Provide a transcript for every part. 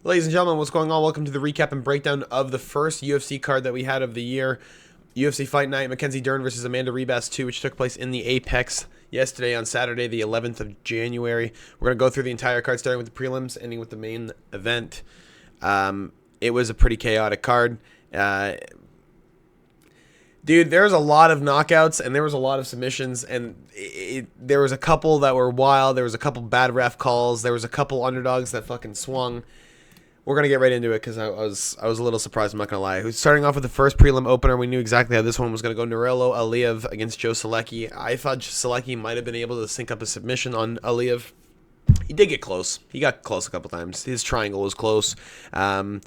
Ladies and gentlemen, what's going on? Welcome to the recap and breakdown of the first UFC card that we had of the year. UFC Fight Night, Mackenzie Dern versus Amanda Ribas 2, which took place in the Apex yesterday on Saturday, the 11th of January. We're going to go through the entire card, starting with the prelims, ending with the main event. It was a pretty chaotic card. Dude, there was a lot of knockouts, and there was a lot of submissions, and there was a couple that were wild. There was a couple bad ref calls. There was a couple underdogs that fucking swung. We're going to get right into it because I was a little surprised, I'm not going to lie. Starting off with the first prelim opener, we knew exactly how this one was going to go. Nurello Aliyev against Joe Selecki. I thought Selecki might have been able to sync up a submission on Aliyev. He did get close. He got close a couple times. His triangle was close. In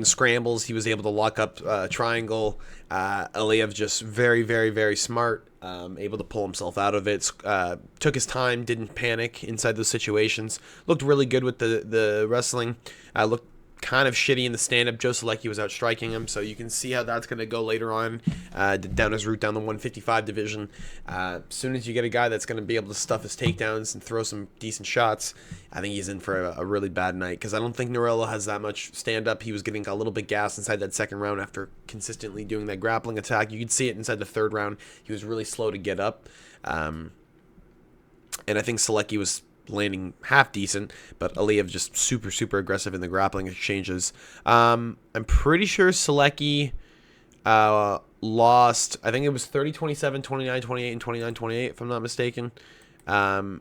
scrambles, he was able to lock up triangle. Aliyev just very, very, very smart. Able to pull himself out of it. Took his time, didn't panic inside those situations. Looked really good with the wrestling. Looked kind of shitty in the stand-up. Joe Selecki was out striking him, so you can see how that's going to go later on down his route down the 155 division. As soon as you get a guy that's going to be able to stuff his takedowns and throw some decent shots, I think he's in for a really bad night because I don't think Nurello has that much stand-up. He was getting a little bit gassed inside that second round after consistently doing that grappling attack. You could see it inside the third round. He was really slow to get up. And I think Selecki was landing half decent, but Aliyev just super, super aggressive in the grappling exchanges. I'm pretty sure Selecki lost, I think it was 30-27, 29-28, and 29-28, if I'm not mistaken. Yeah,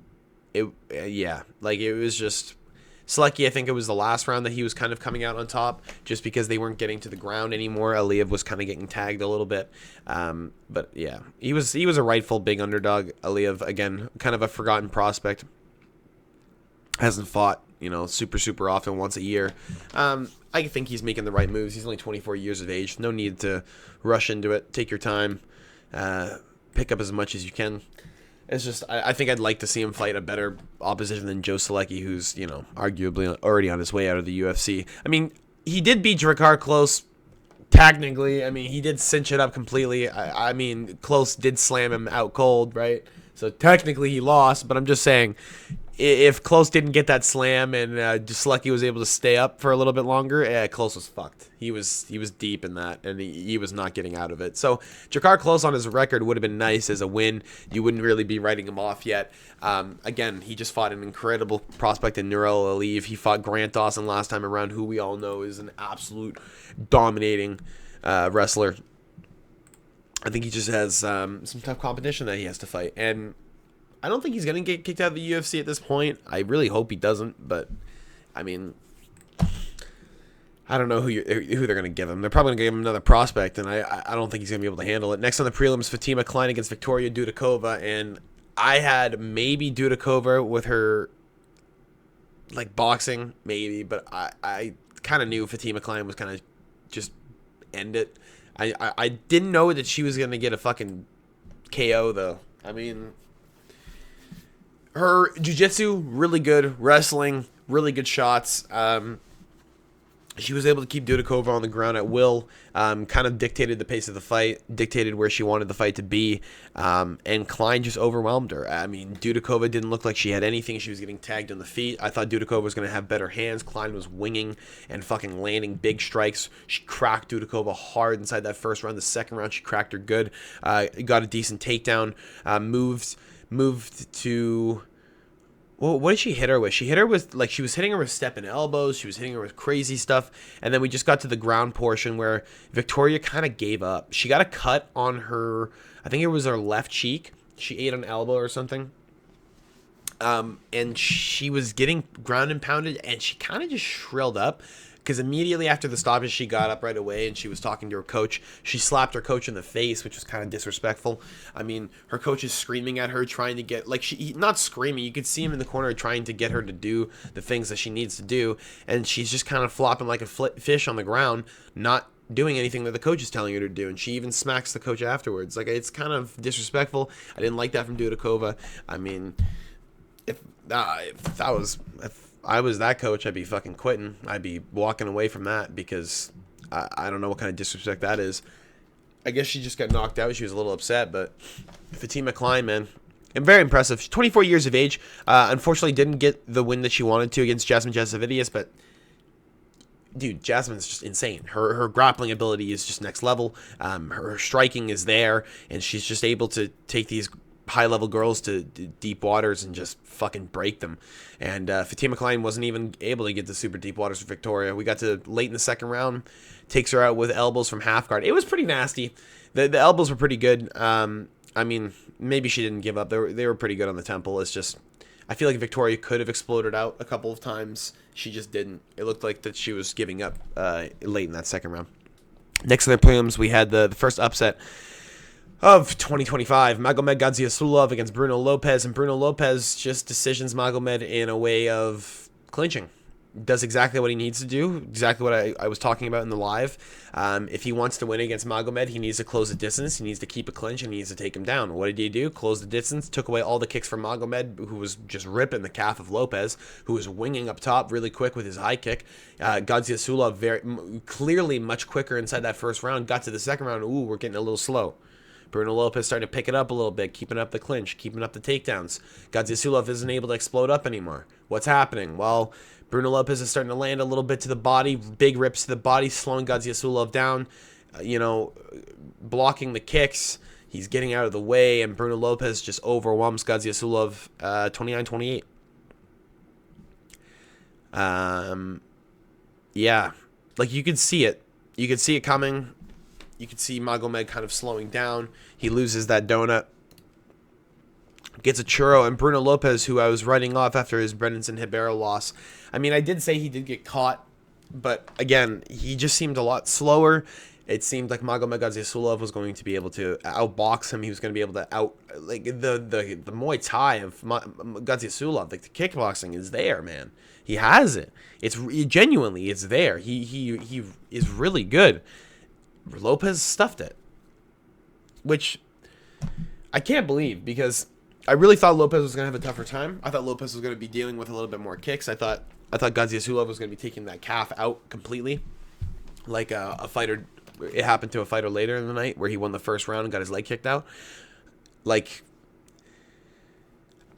like it was just Selecki. I think it was the last round that he was kind of coming out on top just because they weren't getting to the ground anymore. Aliyev was kind of getting tagged a little bit. But yeah, he was a rightful big underdog. Aliyev, again, kind of a forgotten prospect. Hasn't fought, super, super often, once a year. I think he's making the right moves. He's only 24 years of age. No need to rush into it. Take your time. Pick up as much as you can. It's just, I think I'd like to see him fight a better opposition than Joe Selecki, who's, arguably already on his way out of the UFC. I mean, he did beat Drakkar Klose, technically. I mean, he did cinch it up completely. I mean, Klose did slam him out cold, right? So technically he lost, but I'm just saying, if Klose didn't get that slam and Selecki was able to stay up for a little bit longer, Klose was fucked. He was deep in that, and he was not getting out of it. So Drakkar Klose on his record would have been nice as a win. You wouldn't really be writing him off yet. Again, he just fought an incredible prospect in Nurello Aliyev. He fought Grant Dawson last time around, who we all know is an absolute dominating wrestler. I think he just has some tough competition that he has to fight, and I don't think he's going to get kicked out of the UFC at this point. I really hope he doesn't, but, I mean, I don't know who they're going to give him. They're probably going to give him another prospect, and I don't think he's going to be able to handle it. Next on the prelims, Fatima Klein against Victoria Dudakova, and I had maybe Dudakova with her, like, boxing, maybe, but I kind of knew Fatima Klein was kind of just end it. I didn't know that she was going to get a fucking KO, though. I mean, her jiu-jitsu, really good. Wrestling, really good shots. She was able to keep Dudakova on the ground at will. Kind of dictated the pace of the fight, dictated where she wanted the fight to be. And Klein just overwhelmed her. I mean, Dudakova didn't look like she had anything. She was getting tagged on the feet. I thought Dudakova was going to have better hands. Klein was winging and fucking landing big strikes. She cracked Dudakova hard inside that first round. The second round, she cracked her good. Got a decent takedown. Moved to... Well, what did she hit her with? She hit her with, like, she was hitting her with stepping elbows. She was hitting her with crazy stuff. And then we just got to the ground portion where Victoria kind of gave up. She got a cut on her, I think it was her left cheek. She ate an elbow or something. And she was getting ground and pounded, and she kind of just shrilled up. Because immediately after the stoppage, she got up right away and she was talking to her coach. She slapped her coach in the face, which was kind of disrespectful. I mean, her coach is screaming at her, trying to get, like, not screaming. You could see him in the corner trying to get her to do the things that she needs to do. And she's just kind of flopping like a fish on the ground, not doing anything that the coach is telling her to do. And she even smacks the coach afterwards. Like, it's kind of disrespectful. I didn't like that from Dudakova. I mean, if I was that coach, I'd be fucking quitting. I'd be walking away from that because I don't know what kind of disrespect that is. I guess she just got knocked out. She was a little upset, but Fatima Klein, man, and very impressive. She's 24 years of age. Unfortunately, didn't get the win that she wanted to against Jasmine Jassavidius, but dude, Jasmine's just insane. Her grappling ability is just next level. Her striking is there, and she's just able to take these high-level girls to deep waters and just fucking break them. And Fatima Klein wasn't even able to get to super deep waters for Victoria. We got to late in the second round, takes her out with elbows from half guard. It was pretty nasty. The elbows were pretty good. I mean, maybe she didn't give up. They were pretty good on the temple. It's just, I feel like Victoria could have exploded out a couple of times. She just didn't. It looked like that she was giving up late in that second round. Next in the prelims, we had the first upset of 2025, Magomed Gaziasulov against Bruno Lopez, and Bruno Lopez just decisions Magomed in a way of clinching. Does exactly what he needs to do, exactly what I was talking about in the live. If he wants to win against Magomed, he needs to close the distance, he needs to keep a clinch, and he needs to take him down. What did he do? Close the distance, took away all the kicks from Magomed, who was just ripping the calf of Lopez, who was winging up top really quick with his high kick. Gaziasulov very clearly much quicker inside that first round, got to the second round, ooh, we're getting a little slow. Bruno Lopez starting to pick it up a little bit, keeping up the clinch, keeping up the takedowns. Gaziasulov isn't able to explode up anymore. What's happening? Well, Bruno Lopez is starting to land a little bit to the body, big rips to the body, slowing Gaziasulov down, blocking the kicks. He's getting out of the way, and Bruno Lopez just overwhelms Gaziasulov 29-28. Yeah, like you could see it. You could see it coming. You could see Magomed kind of slowing down. He loses that donut. Gets a churro. And Bruno Lopez, who I was writing off after his Brendan Ribeiro loss. I mean, I did say he did get caught. But, again, he just seemed a lot slower. It seemed like Magomed Gaziasulov was going to be able to outbox him. He was going to be able to like, the Muay Thai of Gaziasulov, like, the kickboxing is there, man. He has it. Genuinely, it's there. He is really good. Lopez stuffed it, which I can't believe, because I really thought Lopez was going to have a tougher time. I thought Lopez was going to be dealing with a little bit more kicks. I thought Gaziasulov was going to be taking that calf out completely, like a fighter. It happened to a fighter later in the night where he won the first round and got his leg kicked out. Like,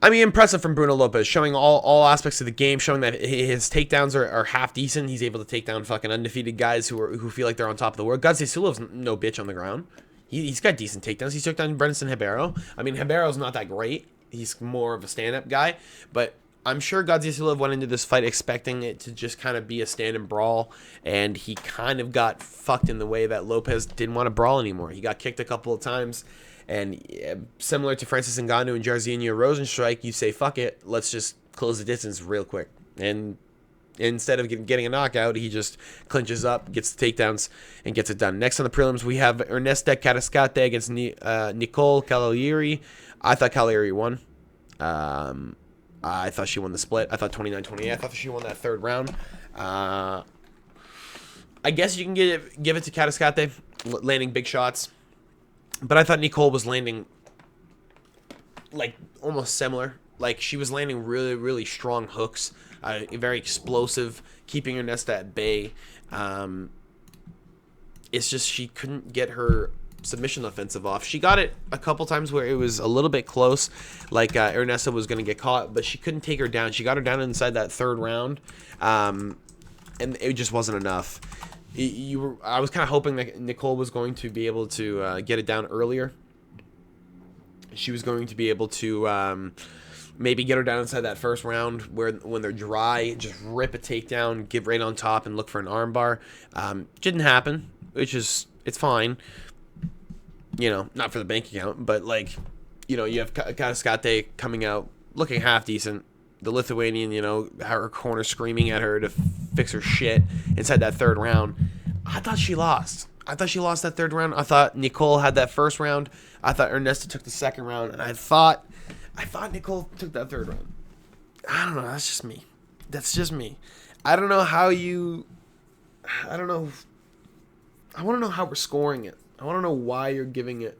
I mean, impressive from Bruno Lopez, showing all aspects of the game, showing that his takedowns are half decent. He's able to take down fucking undefeated guys who feel like they're on top of the world. Gaziasulov's no bitch on the ground. He's got decent takedowns. He took down Brendan Ribeiro. I mean, Ribeiro's not that great. He's more of a stand-up guy. But I'm sure Gaziasulov went into this fight expecting it to just kind of be a stand-and brawl, and he kind of got fucked in the way that Lopez didn't want to brawl anymore. He got kicked a couple of times. And similar to Francis Ngannou and Jairzinho Rosenstrike, you say, fuck it, let's just close the distance real quick. And instead of getting a knockout, he just clinches up, gets the takedowns, and gets it done. Next on the prelims, we have Ernesta Carrascate against Nicole Cavalieri. I thought Cavalieri won. I thought she won the split. I thought 29-28. I thought she won that third round. I guess you can give it to Carrascate, landing big shots. But I thought Nicole was landing, like, almost similar. Like, she was landing really, really strong hooks, very explosive, keeping Ernesta at bay. It's just she couldn't get her submission offensive off. She got it a couple times where it was a little bit close, like Ernesta was going to get caught, but she couldn't take her down. She got her down inside that third round, and it just wasn't enough. I was kind of hoping that Nicole was going to be able to get it down earlier. She was going to be able to maybe get her down inside that first round when they're dry, just rip a takedown, get right on top, and look for an armbar. Didn't happen, it's fine. Not for the bank account, but you have Carrascate coming out looking half decent. The Lithuanian, her corner screaming at her to fix her shit inside that third round. I thought she lost. That third round. I thought Nicole had that first round. I thought Ernesta took the second round, and I thought Nicole took that third round. I don't know. That's just me. I don't know how I don't know. I want to know how we're scoring it. I want to know why you're giving it.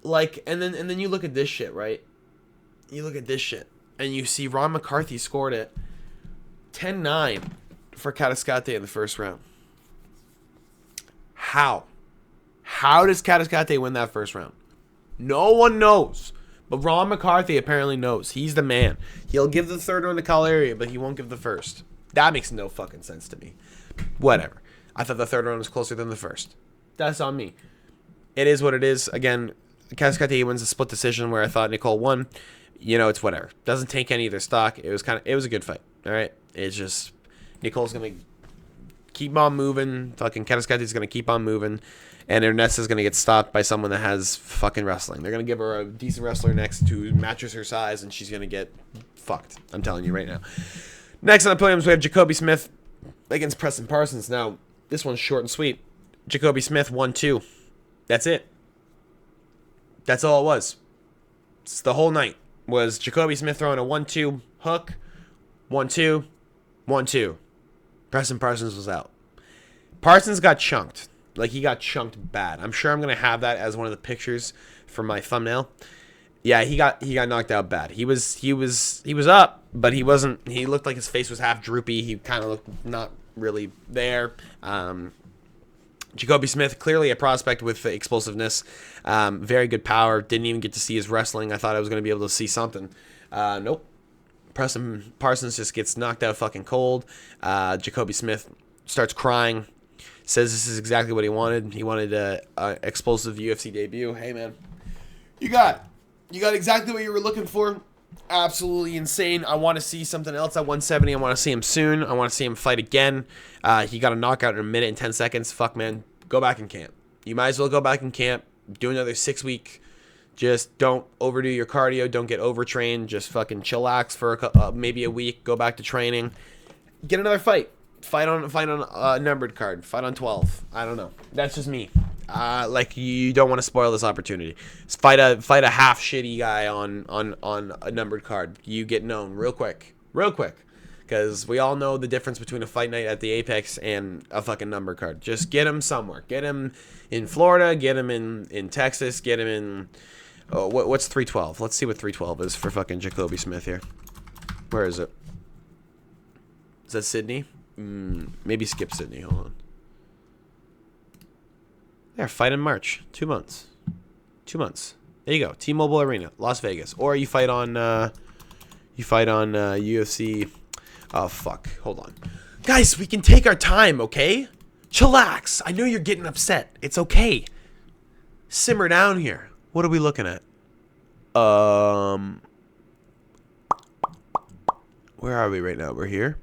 And then you look at this shit, right? You look at this shit, and you see Ron McCarthy scored it 10-9 for Carrascate in the first round. How? How does Carrascate win that first round? No one knows. But Ron McCarthy apparently knows. He's the man. He'll give the third round to Cavalieri, but he won't give the first. That makes no fucking sense to me. Whatever. I thought the third round was closer than the first. That's on me. It is what it is. Again, Cascade wins a split decision where I thought Nicole won. You know, it's whatever. Doesn't take any of their stock. It was a good fight. All right. It's just Nicole's gonna keep on moving. Fucking Cascade's gonna keep on moving, and Ernesta's gonna get stopped by someone that has fucking wrestling. They're gonna give her a decent wrestler next to matches her size, and she's gonna get fucked. I'm telling you right now. Next on the podiums, we have Jacoby Smith against Preston Parsons. Now, this one's short and sweet. Jacoby Smith 1-2. That's it. That's all it was. It's the whole night was Jacoby Smith throwing a 1-2 hook, 1-2, 1-2. Preston Parsons was out. Parsons got chunked. Like, he got chunked bad. I'm sure I'm going to have that as one of the pictures for my thumbnail. Yeah, he got knocked out bad. He was up, but he wasn't. He looked like his face was half droopy. He kind of looked not really there. Jacoby Smith, clearly a prospect with explosiveness, very good power. Didn't even get to see his wrestling. I thought I was going to be able to see something. Nope. Preston Parsons just gets knocked out fucking cold. Jacoby Smith starts crying. Says this is exactly what he wanted. He wanted a explosive UFC debut. Hey, man. You got exactly what you were looking for. Absolutely insane. I want to see something else at 170. I want to see him soon. I want to see him fight again. He got a knockout in a minute and 10 seconds. Fuck, man. Go back in camp. You might as well go back in camp. Do another 6-week. Just don't overdo your cardio. Don't get overtrained. Just fucking chillax for maybe a week. Go back to training. Get another fight. Fight on a numbered card. Fight on 12. I don't know. That's just me. Like, you don't want to spoil this opportunity. Fight a half shitty guy on a numbered card. You get known real quick, because we all know the difference between a fight night at the Apex and a fucking number card. Just get him somewhere. Get him in Florida. Get him in Texas. Get him in. Oh, what's 312? Let's see what 312 is for fucking Jacoby Smith here. Where is it? Is that Sydney? Maybe skip Sydney. Hold on. There, fight in March. 2 months. 2 months. There you go. T-Mobile Arena, Las Vegas. Or you fight on UFC. Oh, fuck. Hold on. Guys, we can take our time, okay? Chillax. I know you're getting upset. It's okay. Simmer down here. What are we looking at? Where are we right now? We're here.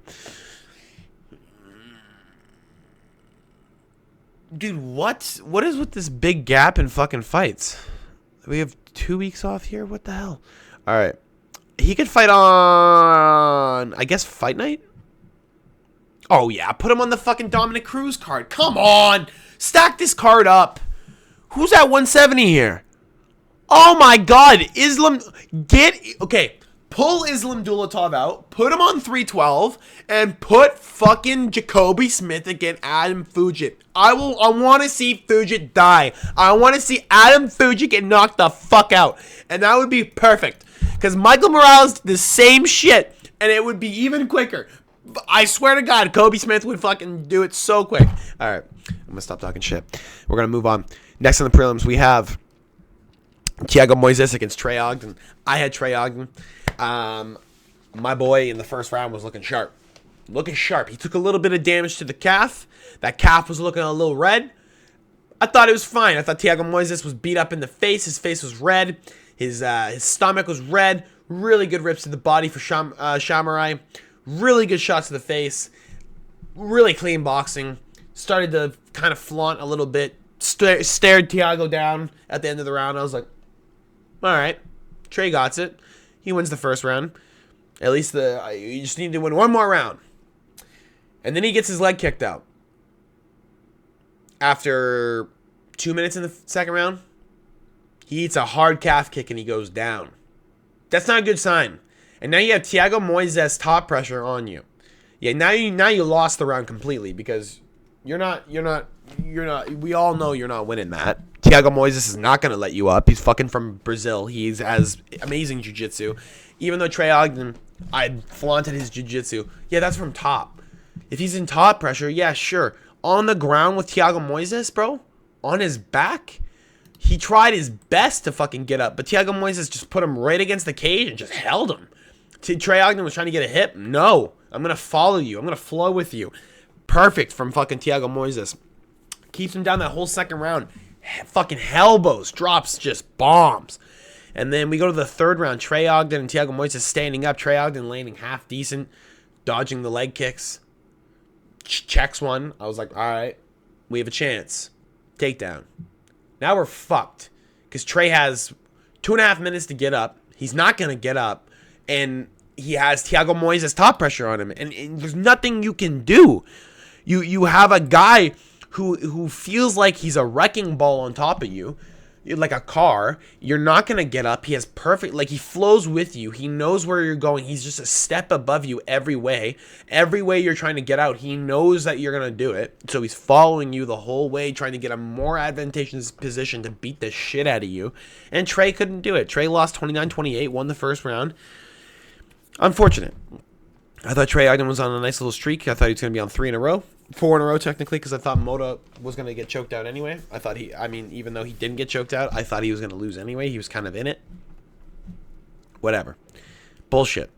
Dude, what is with this big gap in fucking fights? We have 2 weeks off here? What the hell? All right. He could fight on, I guess, Fight Night? Oh, yeah. Put him on the fucking Dominic Cruz card. Come on. Stack this card up. Who's at 170 here? Oh, my God. Islam. Okay. Pull Islam Dulatov out, put him on 312, and put fucking Jacoby Smith against Adam Fugit. I want to see Fugit die. I want to see Adam Fugit get knocked the fuck out. And that would be perfect. Because Michael Morales did the same shit, and it would be even quicker. I swear to God, Kobe Smith would fucking do it so quick. All right, I'm going to stop talking shit. We're going to move on. Next on the prelims, we have Thiago Moises against Trey Ogden. I had Trey Ogden. My boy in the first round was looking sharp. He took a little bit of damage to the calf. That calf was looking a little red. I thought it was fine. I thought Thiago Moises was beat up in the face. His face was red. His stomach was red. Really good rips to the body for Shamarai. Really good shots to the face. Really clean boxing. Started to kind of flaunt a little bit. Stared Thiago down at the end of the round. I was like, all right, Trey got it. He wins the first round. At least you just need to win one more round. And then he gets his leg kicked out. After 2 minutes in the second round, he eats a hard calf kick and he goes down. That's not a good sign. And now you have Thiago Moises top pressure on you. Yeah, now you lost the round completely because you're not. We all know you're not winning that. Thiago Moises is not going to let you up. He's fucking from Brazil. He's has amazing jiu-jitsu. Even though Trey Ogden, I flaunted his jiu-jitsu. Yeah, that's from top. If he's in top pressure, yeah, sure. On the ground with Thiago Moises, bro, on his back, he tried his best to fucking get up. But Thiago Moises just put him right against the cage and just held him. Trey Ogden was trying to get a hip. No. I'm going to follow you. I'm going to flow with you. Perfect from fucking Thiago Moises. Keeps him down that whole second round. Fucking elbows. Drops just bombs. And then we go to the third round. Trey Ogden and Thiago Moises standing up. Trey Ogden landing half decent. Dodging the leg kicks. Checks one. I was like, all right. We have a chance. Takedown. Now we're fucked. Because Trey has 2.5 minutes to get up. He's not going to get up. And he has Thiago Moises top pressure on him. And there's nothing you can do. You have a guy who feels like he's a wrecking ball on top of you. Like a car. You're not going to get up. He has perfect, like he flows with you. He knows where you're going. He's just a step above you every way. Every way you're trying to get out, he knows that you're going to do it. So he's following you the whole way, trying to get a more advantageous position to beat the shit out of you. And Trey couldn't do it. Trey lost 29-28, won the first round. Unfortunate. I thought Trey Ogden was on a nice little streak. I thought he was going to be on 3 in a row. 4 in a row, technically, because I thought Mota was going to get choked out anyway. Even though he didn't get choked out, I thought he was going to lose anyway. He was kind of in it. Whatever. Bullshit.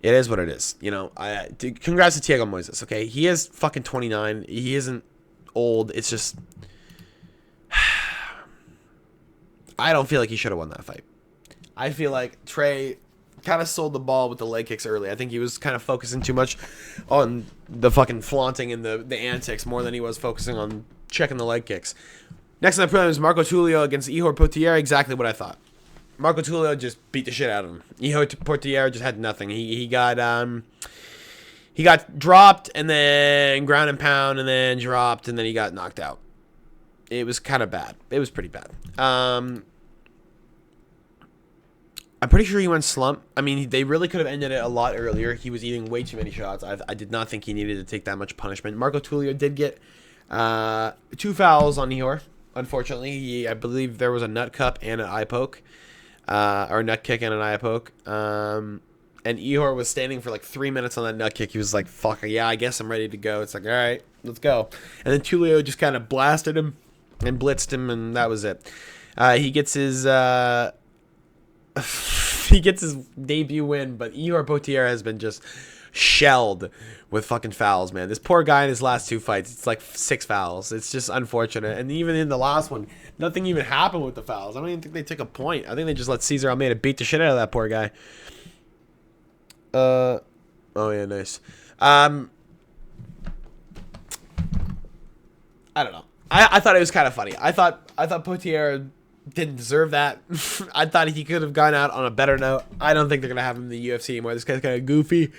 It is what it is. Congrats to Thiago Moises, okay? He is fucking 29. He isn't old. It's just... I don't feel like he should have won that fight. I feel like Trey kind of sold the ball with the leg kicks early. I think he was kind of focusing too much on the fucking flaunting and the antics more than he was focusing on checking the leg kicks. Next on the prelims, Marco Tulio against Ihor Potieria. Exactly what I thought. Marco Tulio just beat the shit out of him. Ihor Potieria just had nothing. He got dropped and then ground and pound and then dropped and then he got knocked out. It was kind of bad. It was pretty bad. I'm pretty sure he went slump. I mean, they really could have ended it a lot earlier. He was eating way too many shots. I did not think he needed to take that much punishment. Marco Tulio did get 2 fouls on Ihor. Unfortunately, I believe there was a nut cup and an eye poke, or a nut kick and an eye poke. And Ihor was standing for like 3 minutes on that nut kick. He was like, "Fuck yeah, I guess I'm ready to go." It's like, all right, let's go. And then Tulio just kind of blasted him and blitzed him, and that was it. He gets his debut win, but Ihor Potieria has been just shelled with fucking fouls, man. This poor guy in his last 2 fights, it's like 6 fouls. It's just unfortunate. And even in the last one, nothing even happened with the fouls. I don't even think they took a point. I think they just let Cesar Almeida beat the shit out of that poor guy. Oh yeah, nice. I don't know. I thought it was kind of funny. I thought Potieria didn't deserve that. I thought he could have gone out on a better note. I don't think they're going to have him in the UFC anymore. This guy's kind of goofy.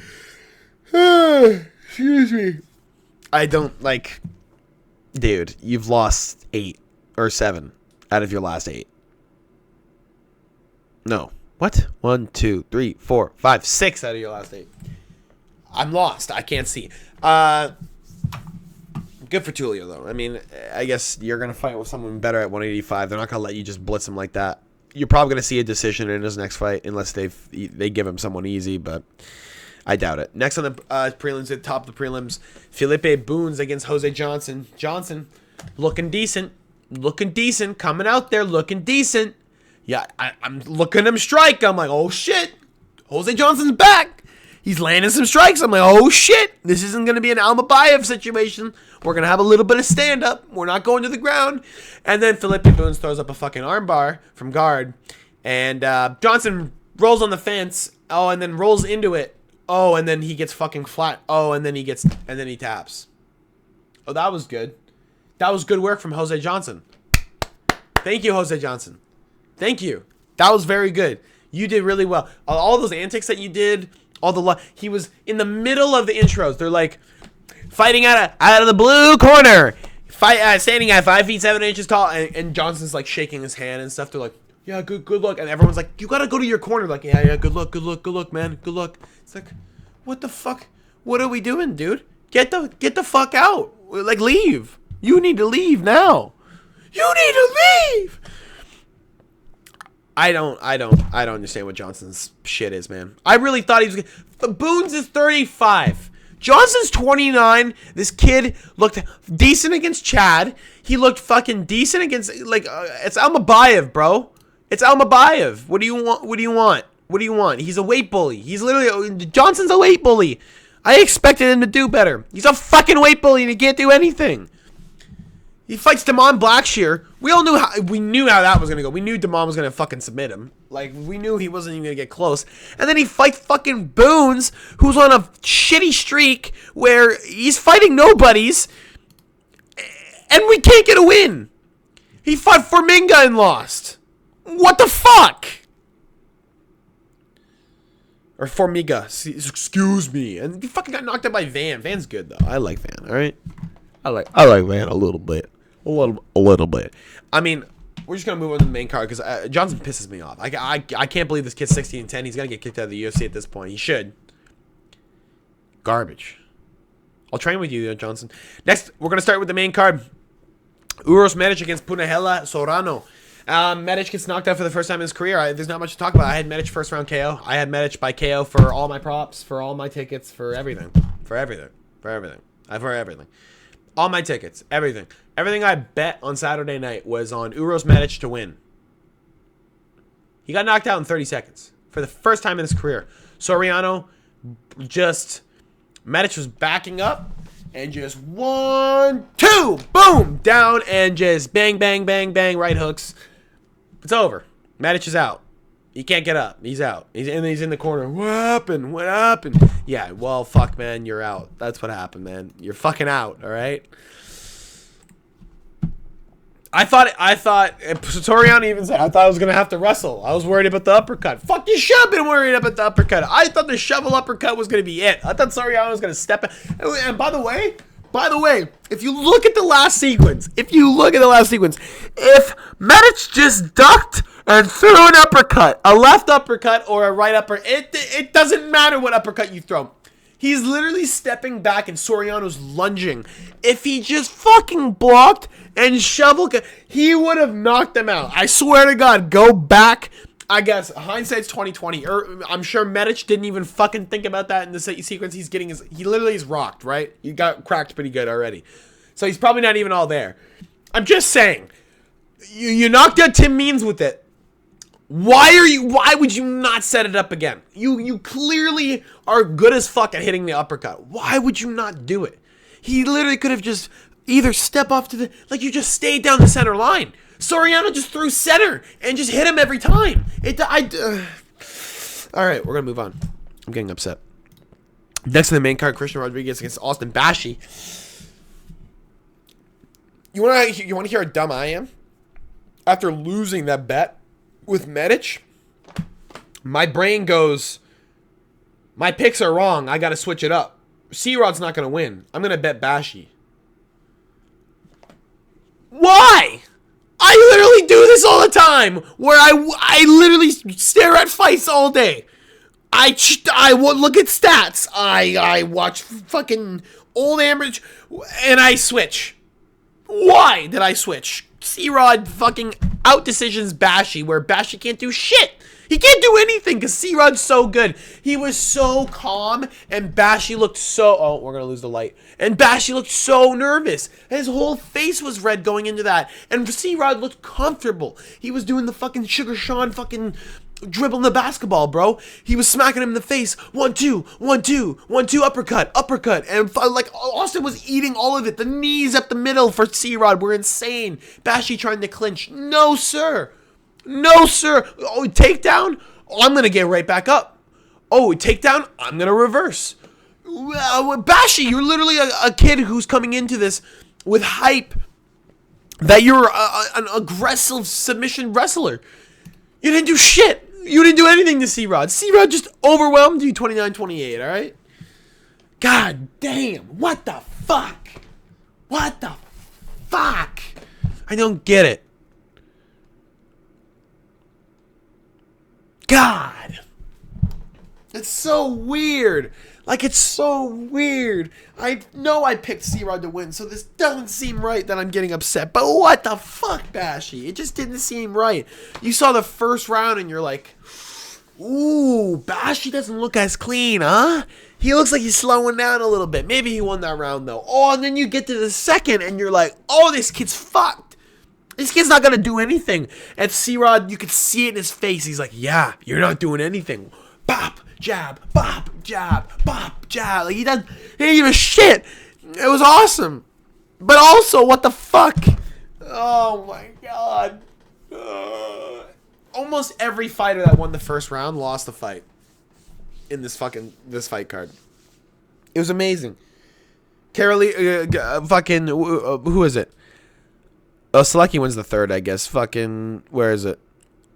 Excuse me. I don't like... Dude, you've lost 8 or 7 out of your last 8. No. What? 1, 2, 3, 4, 5, 6 out of your last 8. I'm lost. I can't see. Good for Tulio, though. I mean, I guess you're going to fight with someone better at 185. They're not going to let you just blitz him like that. You're probably going to see a decision in his next fight unless they give him someone easy, but I doubt it. Next on the prelims, at top of the prelims, Felipe Boons against Jose Johnson. Johnson looking decent. Looking decent. Coming out there looking decent. Yeah, I'm looking at him strike. I'm like, oh, shit. Jose Johnson's back. He's landing some strikes. I'm like, oh, shit. This isn't going to be an Almabayev situation. We're going to have a little bit of stand-up. We're not going to the ground. And then Felipe Boons throws up a fucking armbar from guard. And Johnson rolls on the fence. Oh, and then rolls into it. Oh, and then he gets fucking flat. Oh, and then he taps. Oh, that was good. That was good work from Jose Johnson. Thank you, Jose Johnson. Thank you. That was very good. You did really well. All those antics that you did, he was in the middle of the intros. They're like fighting out of the blue corner, standing at 5 feet 7 inches tall, and Johnson's like shaking his hand and stuff. They're like, yeah, good luck, and everyone's like, you gotta go to your corner. Like, yeah, good luck, man, good luck. It's like, what the fuck? What are we doing, dude? Get the fuck out. Like, leave. You need to leave now. You need to leave. I don't understand what Johnson's shit is, man. I really thought he was gonna... Boons is 35. Johnson's 29. This kid looked decent against Chad. He looked fucking decent against... it's Almabayev, bro. It's Almabayev. What do you want? He's a weight bully. He's literally... Johnson's a weight bully. I expected him to do better. He's a fucking weight bully and he can't do anything. He fights Damon Blackshear. We knew how that was gonna go. We knew Damon was gonna fucking submit him. Like, we knew he wasn't even gonna get close. And then he fights fucking Boons, who's on a shitty streak where he's fighting nobodies, and we can't get a win. He fought Formiga and lost. What the fuck? Or Formiga, excuse me. And he fucking got knocked out by Van. Van's good though. I like Van. All right. I like Van a little bit. A little bit. I mean, we're just gonna move on to the main card because Johnson pisses me off. I can't believe this kid's 16-10. He's gonna get kicked out of the UFC at this point. He should. Garbage. I'll train with you, Johnson. Next, we're gonna start with the main card. Uros Medic against Punahele Sorano. Medic gets knocked out for the first time in his career. There's not much to talk about. I had Medic first round KO. I had Medic by KO for all my props, for all my tickets, for everything. For everything. All my tickets. Everything. Everything I bet on Saturday night was on Uros Medic to win. He got knocked out in 30 seconds. For the first time in his career. Soriano Medic was backing up. And just 1, 2, boom, down, and just bang, bang, bang, bang, right hooks. It's over. Medic is out. He can't get up. He's out. He's in the corner. What happened? What happened? Yeah, well, fuck, man, you're out. That's what happened, man. You're fucking out, all right? I thought, Soriano even said, I thought I was going to have to wrestle. I was worried about the uppercut. Fuck, you should have been worried about the uppercut. I thought the shovel uppercut was going to be it. I thought Soriano was going to step in. And by the way, if you look at the last sequence, if Medic just ducked and threw an uppercut, a left uppercut or a right uppercut, it doesn't matter what uppercut you throw. He's literally stepping back and Soriano's lunging. If he just fucking blocked and shovel, he would have knocked him out. I swear to God, go back. I guess hindsight's 20/20. I'm sure Medic didn't even fucking think about that in the sequence. He literally is rocked, right? He got cracked pretty good already. So he's probably not even all there. I'm just saying, you knocked out Tim Means with it. Why would you not set it up again? You clearly are good as fuck at hitting the uppercut. Why would you not do it? He literally could have just either step off to you just stayed down the center line. Soriano just threw center and just hit him every time. All right, we're gonna move on. I'm getting upset. Next to the main card, Christian Rodriguez against Austin Bashi. You want to hear how dumb I am? After losing that bet with Medic, my brain goes, my picks are wrong. I got to switch it up. C-Rod's not going to win. I'm going to bet Bashi. Why? I literally do this all the time, where I literally stare at fights all day. I look at stats. I watch fucking old amateur, and I switch. Why did I switch? C-Rod fucking out-decisions Bashi, where Bashi can't do shit. He can't do anything because C-Rod's so good. He was so calm, and Bashi looked so... Oh, we're going to lose the light. And Bashi looked so nervous. His whole face was red going into that. And C-Rod looked comfortable. He was doing the fucking Sugar Sean fucking dribbling the basketball, bro. He was smacking him in the face. 1, 2, 1, 2, 1, 2, uppercut. And Austin was eating all of it. The knees up the middle for C-Rod were insane. Bashi trying to clinch. No, sir. No, sir. Oh, takedown? Oh, I'm going to get right back up. Oh, takedown? I'm going to reverse. Bashi, you're literally a kid who's coming into this with hype that you're an aggressive submission wrestler. You didn't do shit. You didn't do anything to C-Rod. C-Rod just overwhelmed you 29-28, all right? God damn. What the fuck? What the fuck? I don't get it. God. It's so weird. It's so weird. I know I picked C-Rod to win, so this doesn't seem right that I'm getting upset. But what the fuck, Bashi? It just didn't seem right. You saw the first round and you're like, ooh, Bashi doesn't look as clean, huh? He looks like he's slowing down a little bit. Maybe he won that round, though. Oh, and then you get to the second and you're like, oh, this kid's fucked. This kid's not going to do anything. And C-Rod, you could see it in his face. He's like, yeah, you're not doing anything. Bop, jab, bop, jab, bop, jab. Like, he didn't give a shit. It was awesome. But also, what the fuck? Oh, my God. Almost every fighter that won the first round lost the fight in this fight card. It was amazing. Who is it? Oh, Selecki wins the third, I guess. Where is it?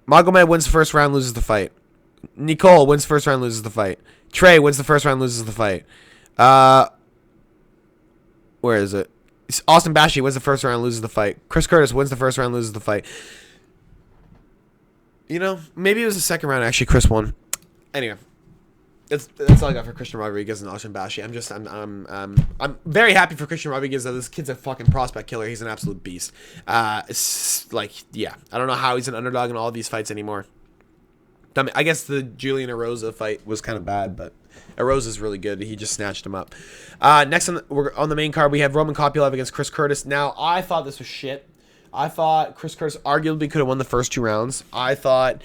Magomed wins the first round, loses the fight. Nicole wins the first round, loses the fight. Trey wins the first round, loses the fight. Where is it? Austin Bashi wins the first round, loses the fight. Chris Curtis wins the first round, loses the fight. You know, maybe it was the second round. Actually, Chris won. Anyway, that's all I got for Christian Rodriguez and Austin Bashi. I'm very happy for Christian Rodriguez. This kid's a fucking prospect killer. He's an absolute beast. It's like, yeah, I don't know how he's an underdog in all of these fights anymore. I guess the Julian Erosa fight was kind of bad, but Erosa's really good. He just snatched him up. Next on the main card, we have Roman Kopylov against Chris Curtis. Now, I thought this was shit. I thought Chris Curtis arguably could have won the first 2 rounds. I thought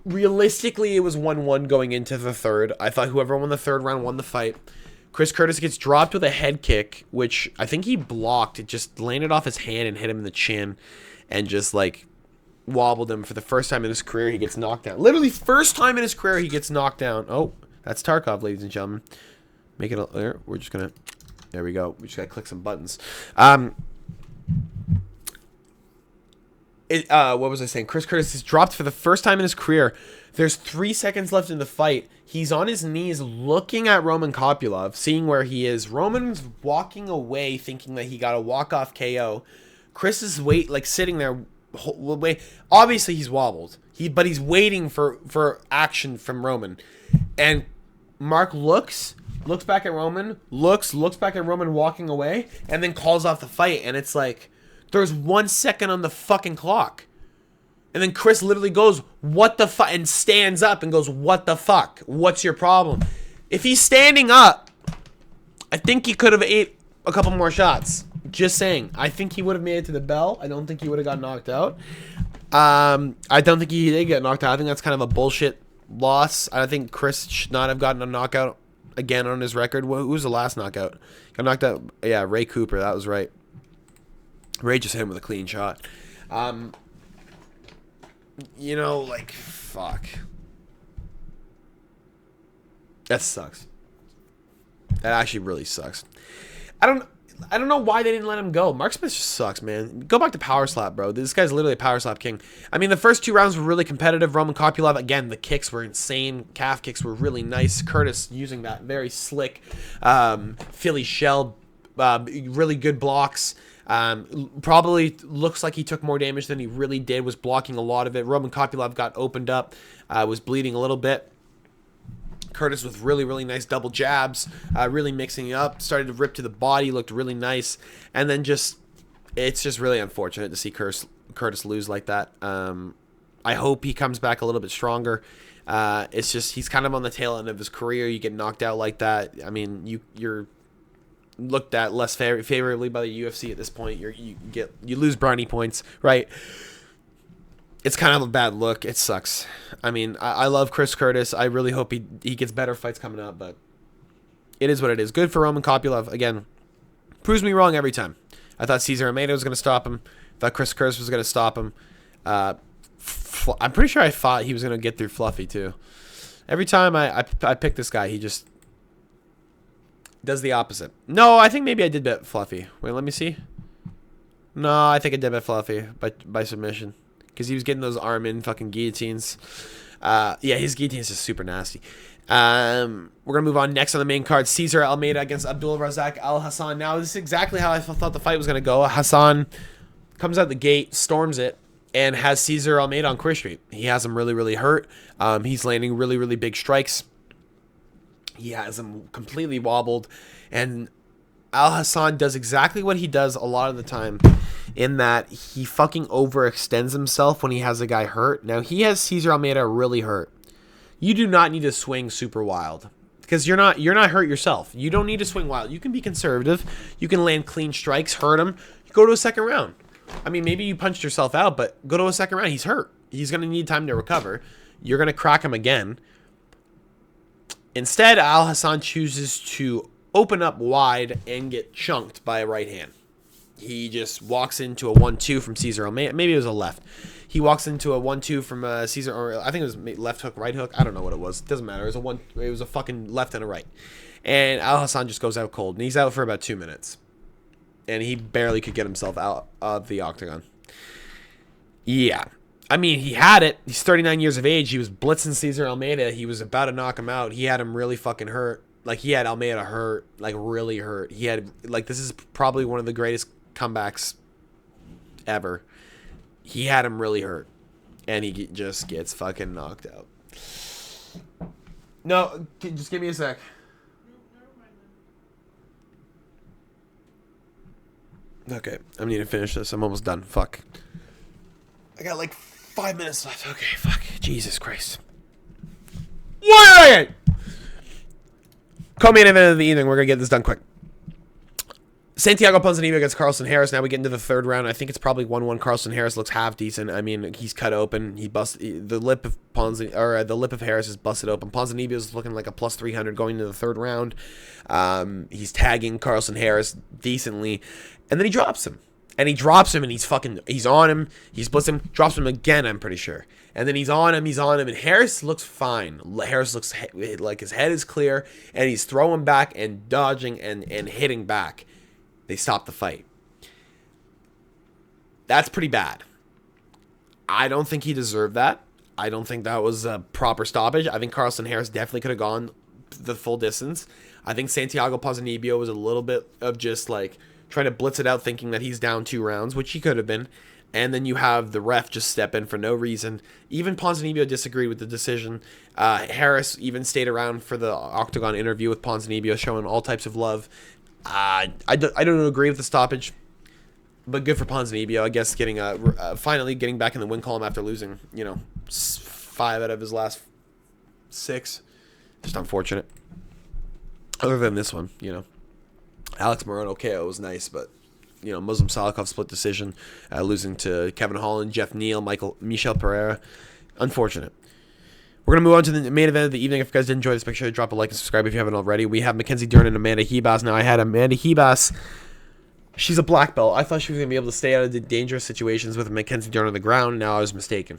realistically it was 1-1 going into the third. I thought whoever won the third round won the fight. Chris Curtis gets dropped with a head kick, which I think he blocked. It just landed off his hand and hit him in the chin and just like wobbled him. For the first time in his career, he gets knocked down. Literally first time in his career he gets knocked down. Oh, that's Tarkov, ladies and gentlemen. Make it there. We're just gonna, there we go. We just gotta click some buttons. What was I saying? Chris Curtis is dropped for the first time in his career. There's 3 seconds left in the fight. He's on his knees looking at Roman Kopylov, seeing where he is. Roman's walking away thinking that he got a walk-off KO. Chris is sitting there. Obviously, he's wobbled. But he's waiting for action from Roman. And Mark looks back at Roman, looks back at Roman walking away, and then calls off the fight. And it's like, there's 1 second on the fucking clock. And then Chris literally goes, what the fuck? And stands up and goes, what the fuck? What's your problem? If he's standing up, I think he could have ate a couple more shots. Just saying. I think he would have made it to the bell. I don't think he would have got knocked out. I don't think he did get knocked out. I think that's kind of a bullshit loss. I think Chris should not have gotten a knockout again on his record. Who was the last knockout? Got knocked out. Yeah, Ray Cooper. That was right. Ray just hit him with a clean shot. You know, like, fuck. That sucks. That actually really sucks. I don't know why they didn't let him go. Mark Smith just sucks, man. Go back to power slap, bro. This guy's literally a power slap king. I mean, the first 2 rounds were really competitive. Roman Kopylov, again, the kicks were insane. Calf kicks were really nice. Curtis using that very slick Philly shell. Really good blocks. Probably looks like he took more damage than he really did, was blocking a lot of it. Roman Kopylov got opened up, was bleeding a little bit. Curtis with really, really nice double jabs, really mixing it up, started to rip to the body, looked really nice. And then it's just really unfortunate to see Curtis lose like that. I hope he comes back a little bit stronger. It's just, he's kind of on the tail end of his career. You get knocked out like that. I mean, you're looked at less favorably by the UFC at this point. You lose brownie points, right? It's kind of a bad look. It sucks. I mean, I love Chris Curtis. I really hope he gets better fights coming up, but it is what it is. Good for Roman Kopylov. Again, proves me wrong every time. I thought Cesar Almeida was going to stop him. I thought Chris Curtis was going to stop him. I'm pretty sure I thought he was going to get through Fluffy too. Every time I pick this guy, he just does the opposite. No, I think maybe I did bet Fluffy. Wait, let me see. No, I think I did bet Fluffy by submission. Because he was getting those arm-in fucking guillotines. Yeah, his guillotine is just super nasty. We're going to move on next on the main card. Cesar Almeida against Abdul Razak Al Hassan. Now, this is exactly how I thought the fight was going to go. Hassan comes out the gate, storms it, and has Cesar Almeida on Queer Street. He has him really, really hurt. He's landing really, really big strikes. He has him completely wobbled. And Al Hassan does exactly what he does a lot of the time, in that he fucking overextends himself when he has a guy hurt. Now, he has Cesar Almeida really hurt. You do not need to swing super wild, because you're not hurt yourself. You don't need to swing wild. You can be conservative. You can land clean strikes, hurt him. You go to a second round. I mean, maybe you punched yourself out, but go to a second round. He's hurt. He's going to need time to recover. You're going to crack him again. Instead, Al Hassan chooses to open up wide and get chunked by a right hand. He just walks into a 1-2 from Cesar Almeida. Maybe it was a left. He walks into a 1-2 from Cesar, or I think it was left hook, right hook. I don't know what it was. It doesn't matter. It was a fucking left and a right. And Al Hassan just goes out cold. And he's out for about 2 minutes. And he barely could get himself out of the octagon. Yeah. I mean, he had it. He's 39 years of age. He was blitzing Cesar Almeida. He was about to knock him out. He had him really fucking hurt. Like, he had Almeida hurt. Like, really hurt. He had, like, this is probably one of the greatest comebacks ever. He had him really hurt. And he just gets fucking knocked out. No, just give me a sec. Okay, I need to finish this. I'm almost done. Fuck. I got like 5 minutes left. Okay, fuck. Jesus Christ. Wait! Co-main event of the evening. We're going to get this done quick. Santiago Ponzinibbio against Carlson Harris. Now we get into the third round. I think it's probably 1-1. Carlson Harris looks half decent. I mean, he's cut open. The lip of Harris is busted open. Ponzinibbio is looking like a plus 300 going into the third round. He's tagging Carlson Harris decently, and then he drops him. And he drops him, and he's on him. He's blitzing him, drops him again, I'm pretty sure. And then he's on him, and Harris looks fine. Harris looks like his head is clear, and he's throwing back and dodging and hitting back. They stop the fight. That's pretty bad. I don't think he deserved that. I don't think that was a proper stoppage. I think Carlson Harris definitely could have gone the full distance. I think Santiago Ponzinibbio was a little bit of just like trying to blitz it out thinking that he's down 2 rounds, which he could have been. And then you have the ref just step in for no reason. Even Ponzinibbio disagreed with the decision. Harris even stayed around for the Octagon interview with Ponzinibbio, showing all types of love. I don't agree with the stoppage, but good for Ponzinibbio, I guess, getting finally getting back in the win column after losing, 5 out of his last 6. Just unfortunate. Other than this one, Alex Morono KO was nice, but Muslim Salikov split decision, losing to Kevin Holland, Jeff Neal, Michel Pereira. Unfortunate. We're going to move on to the main event of the evening. If you guys did enjoy this, make sure to drop a like and subscribe if you haven't already. We have Mackenzie Dern and Amanda Ribas. Now, I had Amanda Ribas. She's a black belt. I thought she was going to be able to stay out of the dangerous situations with Mackenzie Dern on the ground. Now I was mistaken.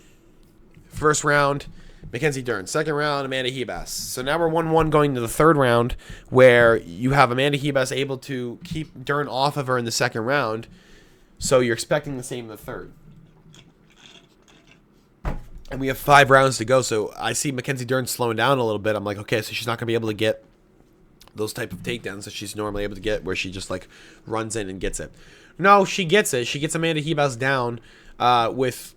First round, Mackenzie Dern. Second round, Amanda Ribas. So now we're 1-1 going to the third round, where you have Amanda Ribas able to keep Dern off of her in the second round. So you're expecting the same in the third. And we have 5 rounds to go, so I see Mackenzie Dern slowing down a little bit. I'm like, okay, so she's not going to be able to get those type of takedowns that she's normally able to get, where she just, like, runs in and gets it. No, she gets it. She gets Amanda Ribas down with,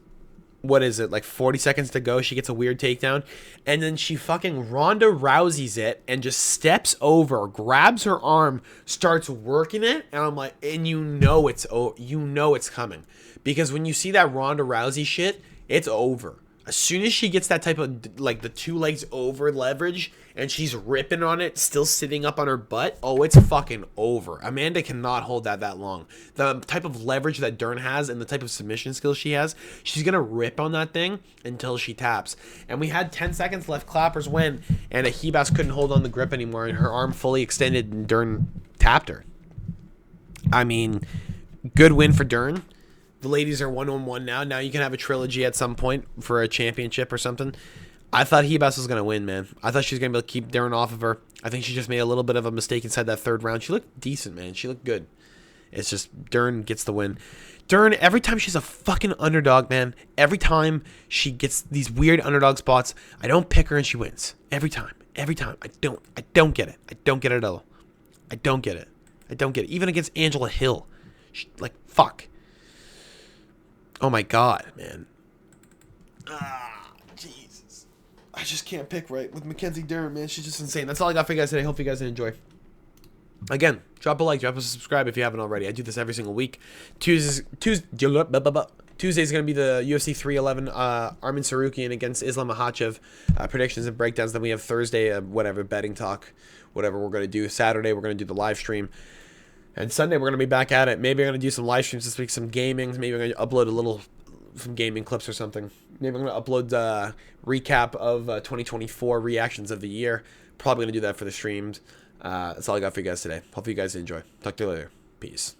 what is it, like 40 seconds to go. She gets a weird takedown, and then she fucking Ronda Rousey's it and just steps over, grabs her arm, starts working it, and I'm like, and it's coming. Because when you see that Ronda Rousey shit, it's over. As soon as she gets that type of, like, the 2 legs over leverage and she's ripping on it, still sitting up on her butt, it's fucking over. Amanda cannot hold that long. The type of leverage that Dern has and the type of submission skills she has, she's going to rip on that thing until she taps. And we had 10 seconds left. Clappers win, and Ribas couldn't hold on the grip anymore, and her arm fully extended, and Dern tapped her. I mean, good win for Dern. The ladies are 1-1 now. Now you can have a trilogy at some point for a championship or something. I thought Ribas was going to win, man. I thought she was going to be able to keep Dern off of her. I think she just made a little bit of a mistake inside that third round. She looked decent, man. She looked good. It's just Dern gets the win. Dern, every time she's a fucking underdog, man. Every time she gets these weird underdog spots, I don't pick her and she wins. Every time. Every time. I don't get it. I don't get it at all. I don't get it. Even against Angela Hill. Fuck. Oh my god, man. Jesus. I just can't pick right with Mackenzie Dern, man. She's just insane. That's all I got for you guys today. Hope you guys enjoy. Again, drop a like, drop a subscribe if you haven't already. I do this every single week. Tuesday's going to be the UFC 311 Armin Sarukian against Islam Makhachev predictions and breakdowns. Then we have Thursday, betting talk, whatever we're going to do. Saturday, we're going to do the live stream. And Sunday, we're going to be back at it. Maybe I'm going to do some live streams this week, some gaming. Maybe I'm going to upload some gaming clips or something. Maybe I'm going to upload a recap of 2024 reactions of the year. Probably going to do that for the streams. That's all I got for you guys today. Hope you guys enjoy. Talk to you later. Peace.